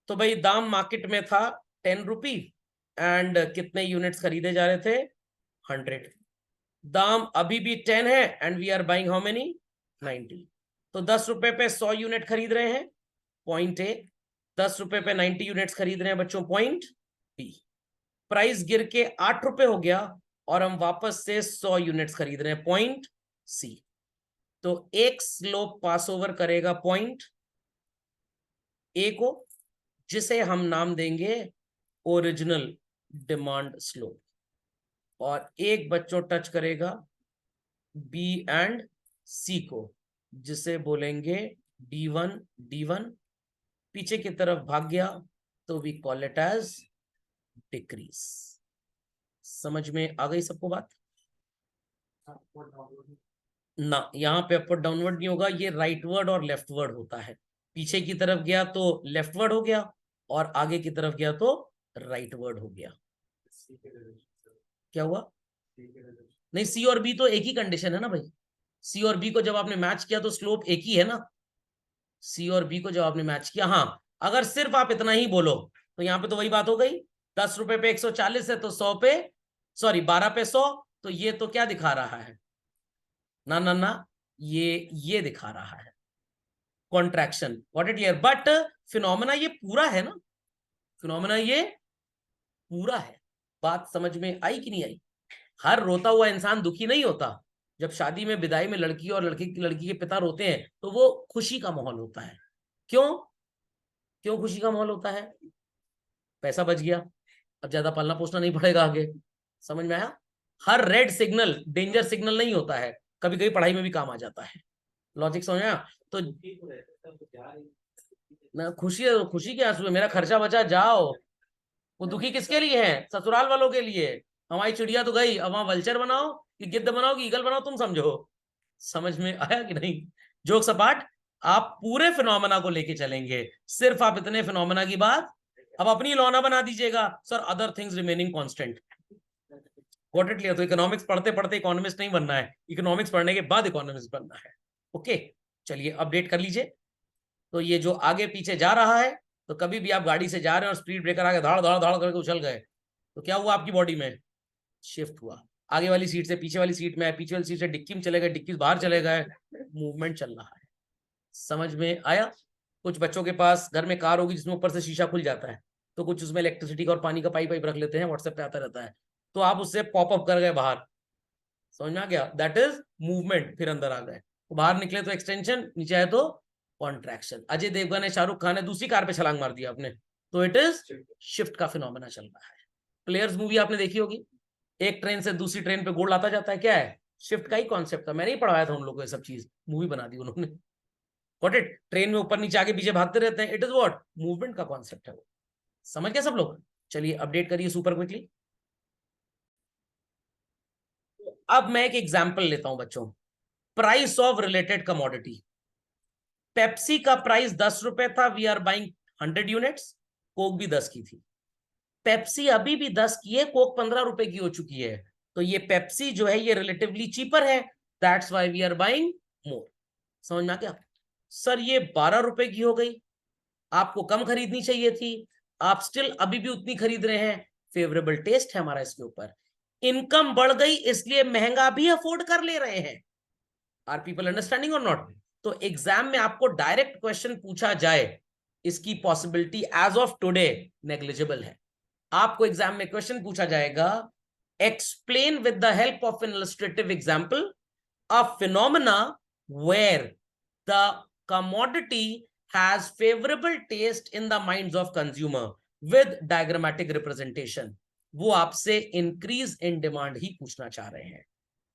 तो भाई दाम मार्केट में था 10 रुपी, एंड कितने यूनिट्स खरीदे जा रहे थे? 100। दाम अभी भी 10 है, and we are buying how many? 90। तो 10 रुपए पे 100 यूनिट खरीद रहे हैं, पॉइंट ए। 10 रुपए पे 90 यूनिट्स खरीद रहे हैं बच्चों, पॉइंट बी। प्राइस गिर के 8 रुपए हो गया, और हम वापस से 100 यूनिट्स खरीद रहे हैं, पॉइंट सी। तो एक स्लोप पास ओवर करेगा पॉइंट ए को, जिसे हम नाम देंगे ओरिजिनल डिमांड स्लोप, और एक बच्चों टच करेगा बी एंड सी को, जिसे बोलेंगे D1 D1, पीछे की तरफ भाग गया तो we call it as decrease. समझ में आ गई सबको बात? ना, यहाँ पे अपवर्ड डाउनवर्ड नहीं होगा, ये राइटवर्ड और लेफ्टवर्ड होता है। पीछे की तरफ गया तो लेफ्टवर्ड हो गया, और आगे की तरफ गया तो राइटवर्ड हो गया। क्या हुआ? नहीं, सी और बी तो एक ही कंडीशन है ना भाई। सी और बी को जब आपने मैच किया तो स्लोप एक ही है ना। सी और बी को जब आपने मैच किया, हाँ, अगर सिर्फ आप इतना ही बोलो तो यहाँ पे तो वही बात हो गई, 10 रुपए पे 140 है तो 100 पे, सॉरी 12 पे 100, तो ये तो क्या दिखा रहा है? ना ना ना, ये दिखा रहा है contraction. What it clear? But phenomena ये पूरा है ना, फिनोमेना ये पूरा है। बात समझ में आई कि नहीं आई? हर रोता हुआ इंसान दुखी नहीं होता। जब शादी में विदाई में लड़की और लड़की के पिता रोते हैं तो वो खुशी का माहौल होता है। क्यों? क्यों खुशी का माहौल होता है? पैसा बच गया, अब ज्यादा पालना पोसना नहीं पड़ेगा आगे। समझ में आया? हर रेड सिग्नल डेंजर सिग्नल नहीं होता है, कभी कभी पढ़ाई में भी काम आ जाता है। लॉजिक समझा? तो ना खुशी, खुशी के आंसू है, मेरा खर्चा बचा जाओ। वो दुखी किसके लिए है? ससुराल वालों के लिए। हमारी चिड़िया तो गई, अब वहां वल्चर बनाओ कि गिद्ध बनाओ कि ईगल बनाओ, तुम समझो। समझ में आया कि नहीं? जोक सपाट। आप पूरे फिनोमेना को लेके चलेंगे, सिर्फ आप इतने फिनोमेना की बात अब अपनी लौना बना दीजिएगा, sir other things remaining constant. Got it? लिया? तो इकोनॉमिक्स पढ़ते पढ़ते इकोनॉमिस्ट नहीं बनना है, इकोनॉमिक्स पढ़ने के बाद इकोनॉमिक्स बनना है। ओके, चलिए अपडेट कर लीजिए। तो ये जो आगे पीछे जा रहा है, तो कभी भी आप गाड़ी से जा रहे हैं और स्पीड ब्रेकर आगे धाड़ धाड़ धाड़ करके उछल गए, तो क्या हुआ आपकी बॉडी में? शिफ्ट हुआ। आगे वाली सीट से पीछे वाली सीट में आए, पीछे वाली सीट से डिक्की में चले गए, डिक्की से बाहर चले गए, मूवमेंट चल रहा है। समझ में आया? कुछ बच्चों के पास घर में कार होगी जिसमें ऊपर से शीशा खुल जाता है, तो कुछ उसमें इलेक्ट्रिसिटी का और पानी का पाइप वाइप रख लेते हैं, व्हाट्सएप पे आता रहता है, तो आप उससे पॉप अप कर गए बाहर। समझ में आ गया? That is movement. फिर अंदर आ गए, तो बाहर निकले तो एक्सटेंशन, नीचे आए तो कॉन्ट्रैक्शन। अजय देवगन ने, शाहरुख खान ने दूसरी कार पे छलांग मार दिया आपने, तो इट इज शिफ्ट का फिनोमेना चल रहा है। प्लेयर्स मूवी आपने देखी होगी, एक ट्रेन से दूसरी ट्रेन पे गोल आता जाता है, क्या है? शिफ्ट का ही कॉन्सेप्ट था। मैंने ही पढ़ाया था उन लोगों को ये सब चीज, मूवी बना दी उन्होंने। Got it? ट्रेन में ऊपर नीचे आगे पीछे भागते रहते हैं, इट इज व्हाट? मूवमेंट का कॉन्सेप्ट है वो। समझ गए सब लोग? चलिए अपडेट करिए सुपर क्विकली। अब मैं एक एग्जांपल लेता हूं बच्चों। Price of related commodity. Pepsi का प्राइस 10 रुपए था, we are buying 100 units. Coke भी 10 की थी। पेप्सी अभी भी 10 की है, कोक 15 रुपए की हो चुकी है, तो ये पेप्सी जो है ये रिलेटिवली चीपर है, that's why we are buying more. समझ में आ गया? सर ये 12 रुपए की हो गई, आपको कम खरीदनी चाहिए थी, आप स्टिल अभी भी उतनी खरीद रहे हैं, फेवरेबल टेस्ट है हमारा इसके ऊपर। इनकम बढ़ गई इसलिए महंगा भी अफोर्ड कर ले रहे हैं। आर पीपल अंडरस्टैंडिंग और नॉट? तो एग्जाम में आपको डायरेक्ट क्वेश्चन पूछा जाए, इसकी possibility as of today negligible है। आपको एग्जाम में क्वेश्चन पूछा जाएगा, explain with the help of an illustrative example a phenomena where the commodity has favourable taste in the minds of consumer with diagrammatic representation. वो आपसे increase in demand ही पूछना चाह रहे हैं।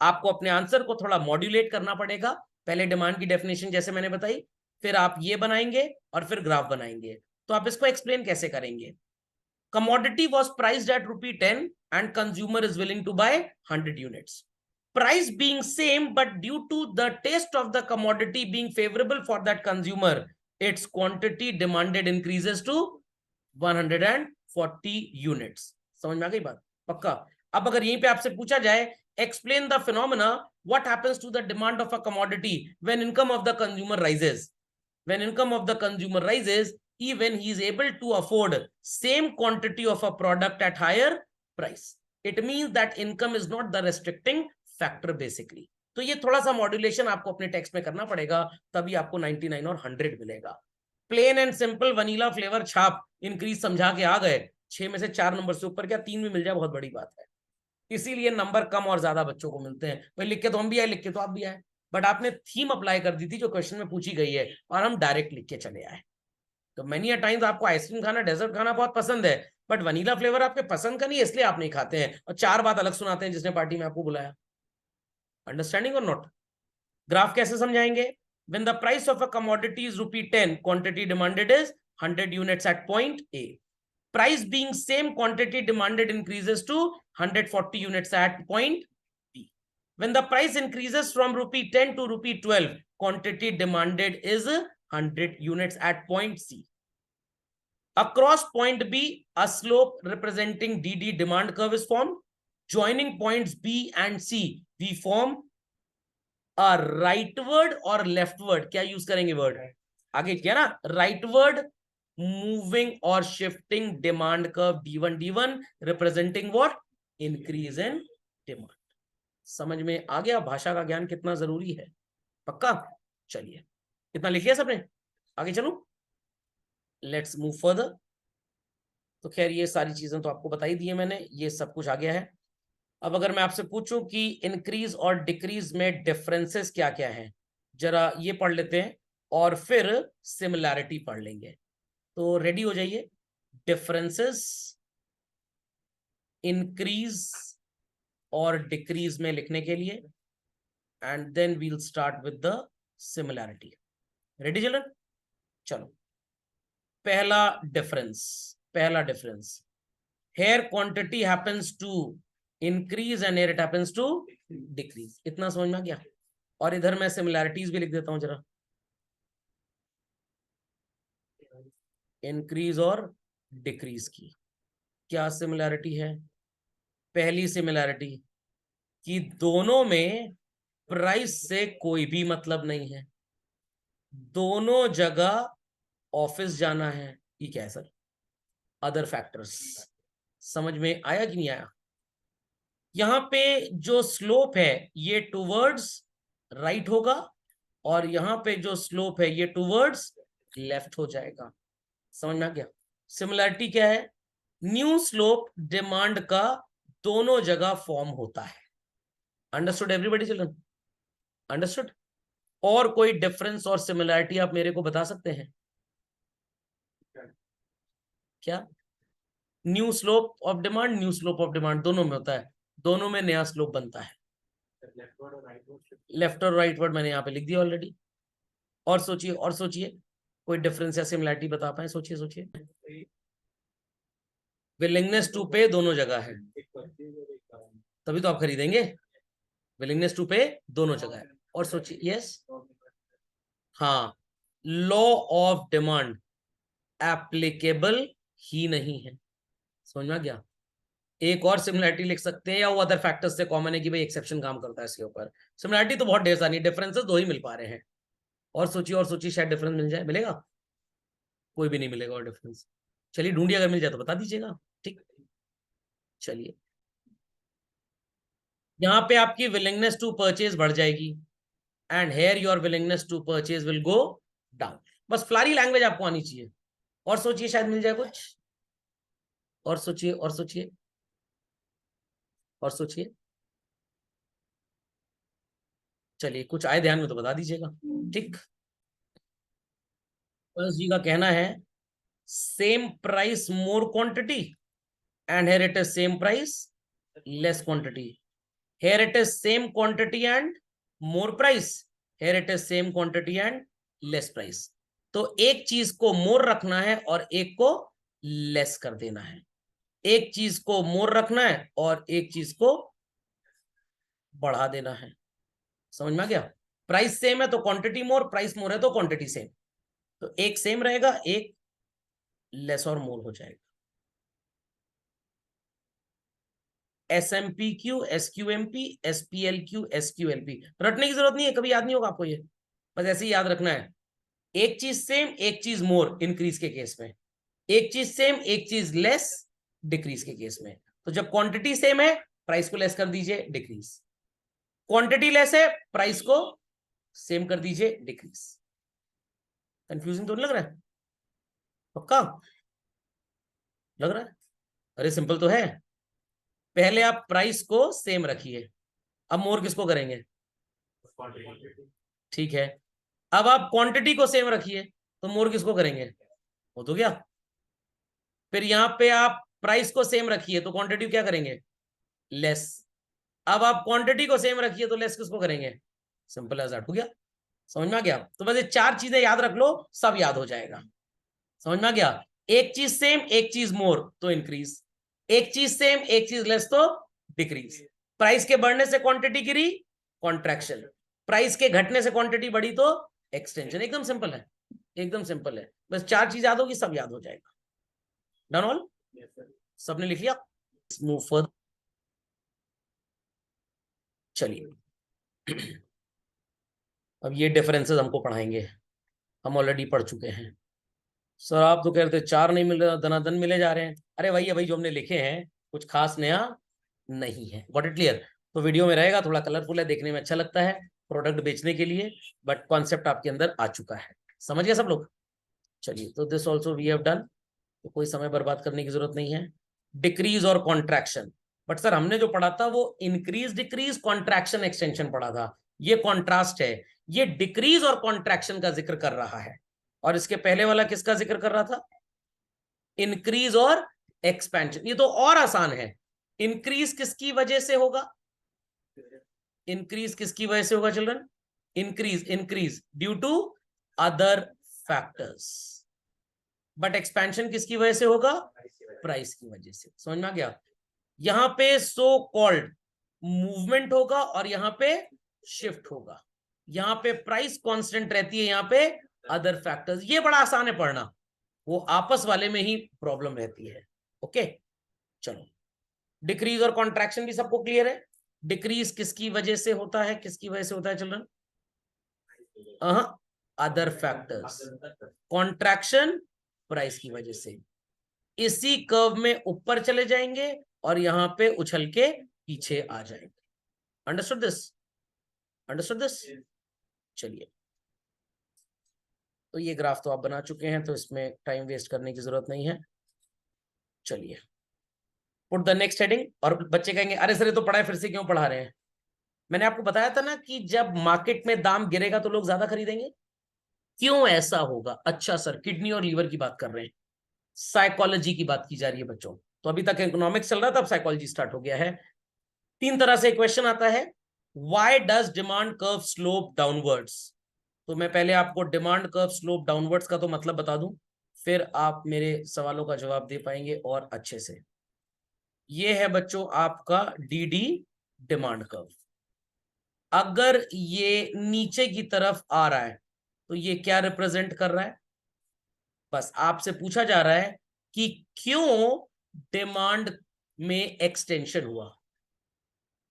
आपको अपने आंसर को थोड़ा मॉड्यूलेट करना पड़ेगा। पहले डिमांड की डेफिनेशन जैसे मैंने बताई, फिर आप ये बनाएंगे और फिर ग्राफ बनाएंगे। तो आप इसको एक्सप्लेन कैसे करेंगे? Commodity was priced at ₹10 and consumer is willing to buy 100 units. Price being same, but due to the taste of the commodity being favorable for that consumer, its quantity demanded increases to 140 units. समझ में आ गई बात? पक्का? अब अगर यहीं पे आपसे पूछा जाए, explain the phenomena, what happens to the demand of a commodity when income of the consumer rises? When income of the consumer rises, even he is able to afford same quantity of a product at higher price. It means that income is not the restricting factor basically. तो ये थोड़ा सा modulation आपको अपने text में करना पड़ेगा, तभी आपको 99 और 100 मिलेगा। Plain and simple vanilla flavour छाप इंक्रीज समझा के आ गए, 6 में से 4 नंबर से ऊपर क्या 3 भी मिल जाए बहुत बड़ी बात है। इसीलिए नंबर कम और ज्यादा बच्चों को मिलते हैं। भाई लिख के तो हम भी आए, लिख के तो आप भी आए, बट आपने थीम अप्लाई कर दी थी जो क्वेश्चन में पूछी गई है, और हम डायरेक्ट लिख के चले आए। तो मेनी अ टाइम्स आपको आइसक्रीम खाना, डेजर्ट खाना बहुत पसंद है, बट वनीला फ्लेवर आपके पसंद का नहीं है, इसलिए आप नहीं खाते हैं, और 4 बात अलग सुनाते हैं जिसने पार्टी में आपको बुलाया। अंडरस्टैंडिंग और नॉट? ग्राफ कैसे समझाएंगे? When the price of a commodity is ₹10, quantity demanded is 100 units at point A. Price being same, quantity demanded increases to 140 units at point B. When the price increases from ₹10 to ₹12, quantity demanded is 100 units at point C. Across point B, a slope representing DD demand curve is formed. Joining points B and C, we form rightward और leftward, क्या use करेंगे word? आगे किया ना, rightward moving और shifting demand curve D1 D1 representing what? Increase in demand. समझ में आ गया भाषा का ज्ञान कितना जरूरी है? पक्का? चलिए कितना लिख लिया सबने? आगे चलो, लेट्स मूव फर्दर। तो खैर ये सारी चीजें तो आपको बताई दी है मैंने, ये सब कुछ आ गया है। अब अगर मैं आपसे पूछूं कि इंक्रीज और डिक्रीज में डिफरेंसेस क्या क्या हैं, जरा ये पढ़ लेते हैं और फिर सिमिलैरिटी पढ़ लेंगे। तो रेडी हो जाइए। डिफरेंसेस, इंक्रीज और डिक्रीज में लिखने के लिए, and then we'll start with the similarity. Ready children? चलो, पहला difference, here quantity happens to increase and here it happens to decrease. इतना समझ में आ गया? और इधर मैं सिमिलैरिटीज भी लिख देता हूं जरा, इंक्रीज और डिक्रीज की क्या सिमिलैरिटी है? पहली सिमिलैरिटी कि दोनों में प्राइस से कोई भी मतलब नहीं है, दोनों जगह ऑफिस जाना है। ये क्या है सर? Other factors. समझ में आया कि नहीं आया? यहां पे जो स्लोप है ये टूवर्ड्स राइट होगा, और यहां पे जो स्लोप है ये टूवर्ड्स लेफ्ट हो जाएगा। समझ में आ गया? सिमिलरिटी क्या है? न्यू स्लोप डिमांड का दोनों जगह फॉर्म होता है। Understood everybody children? अंडरस्टूड? और कोई डिफरेंस और सिमिलरिटी आप मेरे को बता सकते हैं क्या? New slope of demand, new slope of demand दोनों में होता है, दोनों में नया स्लोप बनता है। लेफ्ट और राइट वर्ड मैंने यहाँ पे लिख दिया ऑलरेडी। और सोचिए, और सोचिए, कोई डिफरेंस या सिमिलरिटी बता पाए? सोचिए सोचिए। विलिंगनेस टू पे दोनों जगह है, तभी तो आप खरीदेंगे। विलिंगनेस टू पे दोनों जगह है। और सोचिए, यस, हाँ, लॉ ऑफ डिमांड एप्लीकेबल ही नहीं है। समझ में आ गया? एक और सिमिलरिटी लिख सकते हैं, या वो अदर फैक्टर्स से कॉमन है कि भाई एक्सेप्शन काम करता है इसके ऊपर। सिमिलरिटी तो बहुत ढेर सारी, डिफरेंसेस दो ही मिल पा रहे हैं। और सोचिए, और सोचिए, शायद डिफरेंस मिल जाए। मिलेगा? कोई भी नहीं मिलेगा और डिफरेंस। चलिए, ढूंढिए, अगर मिल जाए तो बता दीजिएगा। ठीक, चलिए, यहां पे आपकी विलिंगनेस टू परचेज बढ़ जाएगी, and here your willingness to purchase will go down. बस फ्लारी लैंग्वेज आपको आनी चाहिए। और सोचिए, शायद मिल जाए कुछ। और सोचिए, और सोचिए, और सोचिए। चलिए, कुछ आए ध्यान में तो बता दीजिएगा। ठीक, बस जी का कहना है same price more quantity, and here it is same price less quantity. Here it is same quantity and more price, here it is same quantity and less price. तो एक चीज को मोर रखना है और एक को लेस कर देना है, एक चीज को मोर रखना है और एक चीज को बढ़ा देना है। समझ में आ गया? प्राइस सेम है तो क्वांटिटी मोर, प्राइस मोर है तो क्वांटिटी सेम। तो एक सेम रहेगा, एक लेस और मोर हो जाएगा। SMPQ, SQMP, SPLQ, SQLP रटने की जरूरत नहीं है, कभी याद नहीं होगा आपको ये, बस ऐसे ही याद रखना है। एक चीज सेम, एक चीज मोर इंक्रीज के केस में, एक चीज सेम, एक चीज लेस डिक्रीज के केस में। तो जब क्वांटिटी सेम है, प्राइस को लेस कर दीजिए, डिक्रीज। क्वांटिटी लेस है, प्राइस को सेम कर दीजिए, डिक्रीज। कंफ्यूजिंग तो नहीं लग रहा है? पक्का लग रहा है? अरे सिंपल तो है। पहले आप प्राइस को सेम रखिए, अब मोर किसको करेंगे? ठीक है, अब आप क्वांटिटी को सेम रखिए, तो मोर किसको करेंगे? हो तो गया। फिर यहां पे आप प्राइस को सेम रखिए तो क्वांटिटी क्या करेंगे? लेस। अब आप क्वांटिटी को सेम रखिए तो लेस किसको करेंगे? Simple as that. हो गया? समझ में आ गया? तो बस ये चार चीजें याद रख लो, सब याद हो जाएगा। समझ में आ गया? एक चीज सेम, एक चीज मोर तो इंक्रीज, एक चीज सेम, एक चीज लेस तो डिक्रीज। प्राइस के बढ़ने से क्वांटिटी गिरी, कॉन्ट्रैक्शन। प्राइस के घटने से क्वांटिटी बढ़ी तो एक्सटेंशन। एकदम सिंपल है, एकदम सिंपल है। बस चार चीज याद होगी, सब याद हो जाएगा। Done all? सबने लिख लिया? Move further. चलिए, अब ये डिफरेंसेस हमको पढ़ाएंगे, हम ऑलरेडी पढ़ चुके हैं। सर आप तो कह रहे थे चार नहीं मिल रहा, दनादन मिले जा रहे हैं। अरे भाई, ये भाई जो हमने लिखे हैं कुछ खास नया नहीं है। Got it clear? तो वीडियो में रहेगा, थोड़ा कलरफुल है, देखने में अच्छा लगता है प्रोडक्ट बेचने के लिए, बट कॉन्सेप्ट आपके अंदर आ चुका है। समझ गए सब लोग? चलिए, तो this also we have done, तो कोई समय बर्बाद करने की जरूरत नहीं है। डिक्रीज और कॉन्ट्रैक्शन, बट सर हमने जो पढ़ा था वो इंक्रीज डिक्रीज कॉन्ट्रैक्शन एक्सटेंशन पढ़ा था, ये कॉन्ट्रास्ट है। ये डिक्रीज और कॉन्ट्रैक्शन का जिक्र कर रहा है, और इसके पहले वाला किसका जिक्र कर रहा था? इंक्रीज और एक्सपेंशन। ये तो और आसान है। इंक्रीज किसकी वजह से होगा? इंक्रीज किसकी वजह से होगा children? Increase due to other factors. But expansion किसकी वजह से होगा? प्राइस की वजह से। समझ में आ गया? यहां पे सो कॉल्ड मूवमेंट होगा और यहां पे शिफ्ट होगा। यहां पे प्राइस कांस्टेंट रहती है, यहां पे अदर फैक्टर्स। ये बड़ा आसान है पढ़ना, वो आपस वाले में ही प्रॉब्लम रहती है। ओके चलो, डिक्रीज और कॉन्ट्रैक्शन भी सबको क्लियर है। डिक्रीज किसकी वजह से होता है, किसकी वजह से होता है children? Other factors. Contraction price की वजह से। इसी कर्व में ऊपर चले जाएंगे और यहां पे उछल के पीछे आ जाएंगे। Understood this? Understood this? चलिए, तो ये ग्राफ तो आप बना चुके हैं, तो इसमें टाइम वेस्ट करने की जरूरत नहीं है। चलिए, पुट द नेक्स्ट हेडिंग। और बच्चे कहेंगे अरे सर ये तो पढ़ा है, फिर से क्यों पढ़ा रहे हैं? मैंने आपको बताया था ना कि जब मार्केट में दाम गिरेगा तो लोग ज्यादा खरीदेंगे। क्यों ऐसा होगा? अच्छा सर, किडनी और लीवर की बात कर रहे हैं, साइकोलॉजी की बात की जा रही है बच्चों। तो अभी तक इकोनॉमिक्स चल रहा था, अब साइकोलॉजी स्टार्ट हो गया है। तीन तरह से क्वेश्चन आता है। Why does demand curve slope downwards? तो मैं पहले आपको डिमांड कर्व स्लोप डाउनवर्ड्स का तो मतलब बता दूं, फिर आप मेरे सवालों का जवाब दे पाएंगे और अच्छे से। ये है बच्चों आपका डीडी डिमांड कर्व। अगर ये नीचे की तरफ आ रहा है तो ये क्या रिप्रेजेंट कर रहा है? बस आपसे पूछा जा रहा है कि क्यों डिमांड में एक्सटेंशन हुआ,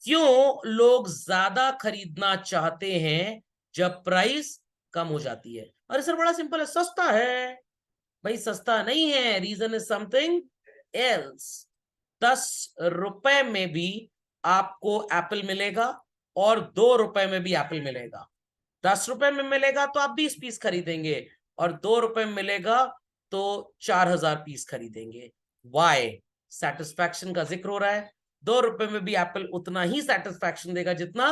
क्यों लोग ज्यादा खरीदना चाहते हैं जब प्राइस कम हो जाती है? अरे सर बड़ा सिंपल है, सस्ता है। भाई सस्ता नहीं है, रीजन इज समथिंग एल्स। 10 रुपए में भी आपको एप्पल मिलेगा और 2 रुपए में भी एप्पल मिलेगा। 10 रुपए में मिलेगा तो आप 20 पीस खरीदेंगे, और 2 रुपए में मिलेगा तो 4000 पीस खरीदेंगे। वाई? सेटिस्फैक्शन का जिक्र हो रहा है। 2 रुपए में भी एप्पल उतना ही सेटिस्फैक्शन देगा जितना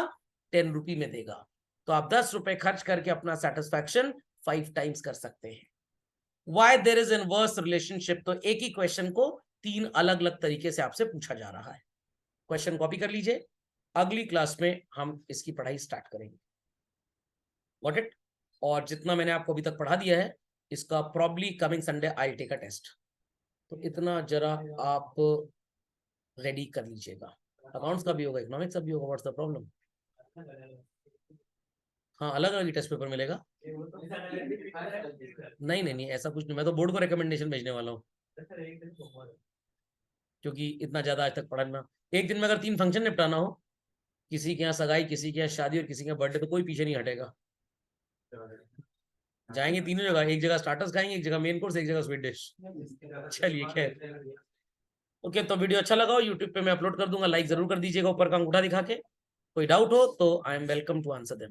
10 रुपए में देगा। तो आप 10 रुपए खर्च करके अपना सेटिस्फैक्शन 5 टाइम्स कर सकते हैं। Why there is inverse relationship? तो एक ही क्वेश्चन को 3 अलग अलग तरीके से आपसे पूछा जा रहा है। क्वेश्चन कॉपी कर लीजिए, अगली क्लास में हम इसकी पढ़ाई स्टार्ट करेंगे। Got it? और जितना मैंने आपको अभी तक पढ़ा दिया है, इसका probably coming Sunday I take a test. तो इतना जरा आप रेडी कर लीजिएगा। अकाउंट्स का भी होगा, इकोनॉमिक्स का भी होगा, व्हाट्स द प्रॉब्लम? हाँ, अलग अलग टेस्ट पेपर मिलेगा। नहीं नहीं नहीं, ऐसा कुछ नहीं, मैं तो बोर्ड को रिकमेंडेशन भेजने वाला हूँ, क्योंकि इतना ज्यादा आज तक पढ़ना। एक दिन में अगर 3 फंक्शन निपटाना हो, किसी के यहाँ सगाई, किसी के यहाँ शादी और किसी के यहाँ बर्थडे, तो कोई पीछे नहीं हटेगा। जाएंगे तीनों जगह, एक जगह स्टार्टर्स खाएंगे, एक जगह मेन कोर्स, एक जगह स्वीट डिश। चलिए खैर, ओके। तो वीडियो अच्छा लगा हो, यूट्यूब पे मैं अपलोड कर दूंगा, लाइक जरूर कर दीजिएगा ऊपर का अंगूठा दिखा के। कोई डाउट हो तो I am welcome to answer them.